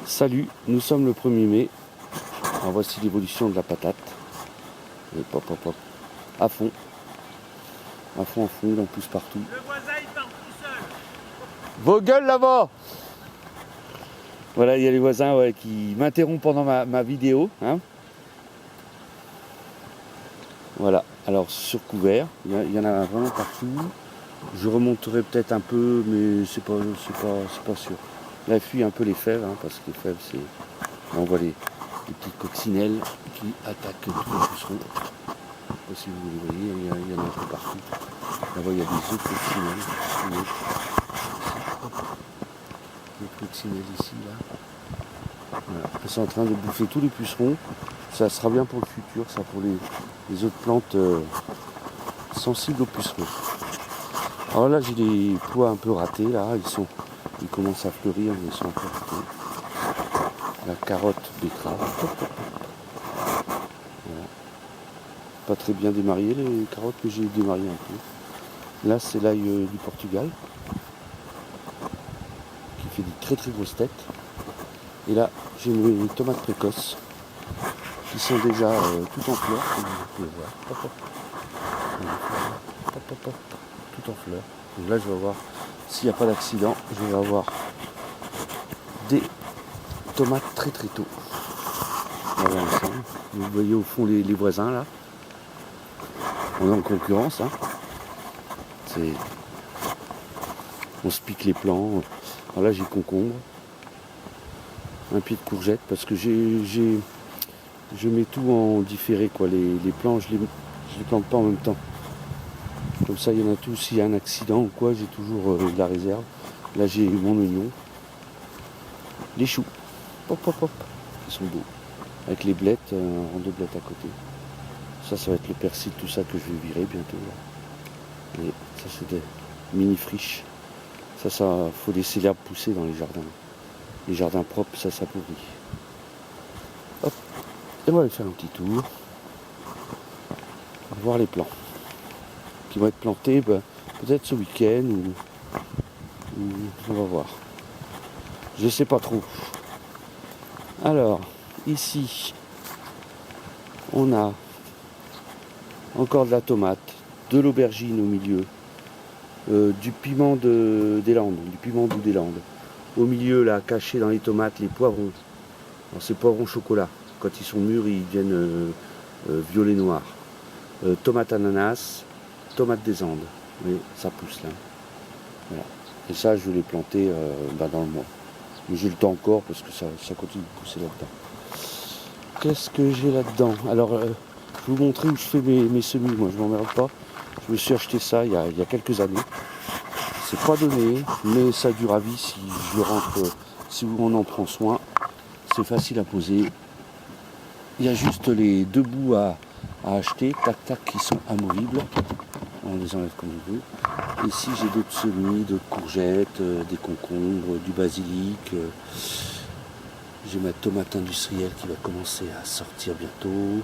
Salut, nous sommes le 1er mai. Alors voici l'évolution de la patate. Et pop, pop, pop. À fond. À fond, il en pousse partout. Le voisin il part tout seul. Vos gueules là-bas! Voilà, il y a les voisins qui m'interrompent pendant ma vidéo. Hein. Voilà, alors sur couvert, il y en a vraiment partout. Je remonterai peut-être un peu, mais c'est pas sûr. Là, il fuit un peu les fèves, hein, parce que les fèves, c'est... On voit les petites coccinelles qui attaquent tous les pucerons. Je ne sais pas si vous les voyez, il y en a un peu partout. Là-bas, il y a des œufs de coccinelles. Des coccinelles ici, là. Voilà. Elles sont en train de bouffer tous les pucerons. Ça sera bien pour le futur, ça, pour les autres plantes sensibles aux pucerons. Alors là, j'ai des pois un peu ratés, là. Ils commencent à fleurir, mais ils sont un peu ratés. La carotte betterave. Voilà. Pas très bien démarré les carottes, mais j'ai démarré un peu. Là, c'est l'ail du Portugal, qui fait des très très grosses têtes. Et là, j'ai mes tomates précoces, qui sont déjà tout en fleurs, comme vous pouvez voir. Tout en fleurs. Donc là, je vais voir, s'il n'y a pas d'accident, je vais avoir des tomates très très tôt. Voilà, vous voyez au fond les voisins là. On est en concurrence. Hein. On se pique les plants. Alors là, j'ai concombre. Un pied de courgette parce que je mets tout en différé, quoi. Les plants, je les plante pas en même temps. Comme ça, il y en a tous. S'il y a un accident ou quoi, j'ai toujours de la réserve. Là, j'ai mon oignon. Les choux. Hop, hop, hop. Ils sont beaux. Avec les blettes, en deux blettes à côté. Ça va être le persil, tout ça que je vais virer bientôt. Là. Et ça, c'est des mini friches. Ça, faut laisser l'herbe pousser dans les jardins. Les jardins propres, ça pourrit. Hop. Et on va aller faire un petit tour. On va voir les plants. Qui vont être plantés peut-être ce week-end ou on va voir. Je sais pas trop. Alors, ici, on a encore de la tomate, de l'aubergine au milieu, du piment des Landes, du piment doux des Landes. Au milieu, là, caché dans les tomates, les poivrons. Alors, c'est poivrons chocolat. Quand ils sont mûrs, ils deviennent violet noir. Tomate ananas, tomate des Andes. Oui, ça pousse là. Voilà. Et ça, je vais les planter dans le mois. Mais j'ai le temps encore parce que ça continue de pousser là-dedans. Qu'est-ce que j'ai là-dedans? Alors, je vais vous montrer où je fais mes semis. Moi, je m'emmerde pas. Je me suis acheté ça il y a quelques années. C'est pas donné, mais ça dure à vie si on en prend soin. C'est facile à poser. Il y a juste les deux bouts à acheter, tac, qui sont amovibles. On les enlève comme on veut. Ici, j'ai d'autres semis, d'autres courgettes, des concombres, du basilic. J'ai ma tomate industrielle qui va commencer à sortir bientôt.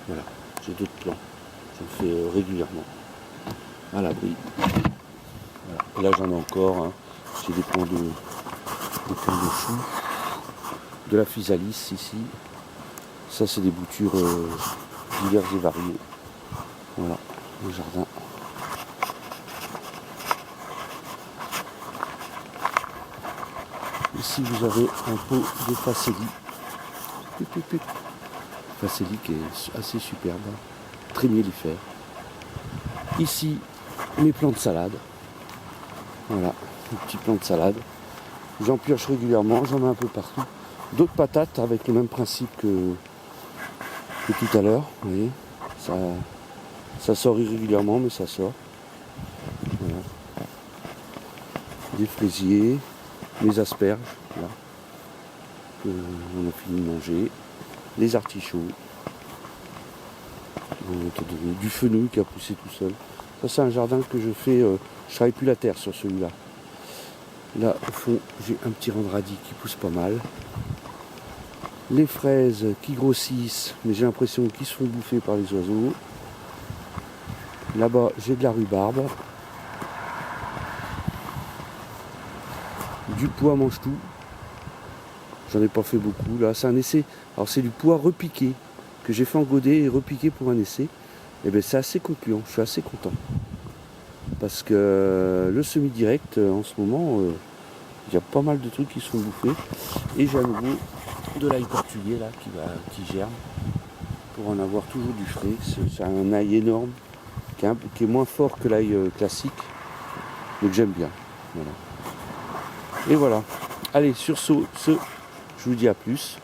Voilà, j'ai d'autres plants. Je le fais régulièrement. À l'abri. Voilà. Et là, j'en ai encore. Hein. J'ai des plants de choux. De la physalis ici. Ça, c'est des boutures diverses et variées. Voilà, le jardin. Ici, vous avez un pot de facélie. Facélie qui est assez superbe, très mellifère. Ici, mes plants de salade. Voilà, mes petits plants de salade. J'en pioche régulièrement, j'en ai un peu partout. D'autres patates avec le même principe que tout à l'heure. Vous voyez, ça sort irrégulièrement, mais ça sort. Voilà. Des fraisiers, les asperges, là, on a fini de manger, les artichauts, du fenouil qui a poussé tout seul. Ça, c'est un jardin que je fais, je travaille plus la terre sur celui-là. Là, au fond, j'ai un petit rang de radis qui pousse pas mal. Les fraises qui grossissent, mais j'ai l'impression qu'ils se font bouffer par les oiseaux. Là-bas, j'ai de la rhubarbe. Du pois mange tout. J'en ai pas fait beaucoup. Là, c'est un essai. Alors c'est du pois repiqué que j'ai fait en godet et repiqué pour un essai. Et bien c'est assez concluant. Je suis assez content. Parce que le semi-direct, en ce moment, il y a pas mal de trucs qui sont bouffés. Et j'ai à nouveau de l'ail portugais là qui germe. Pour en avoir toujours du frais. C'est un ail énorme qui est moins fort que l'ail classique. Donc j'aime bien. Voilà. Et voilà. Allez, sur ce, je vous dis à plus.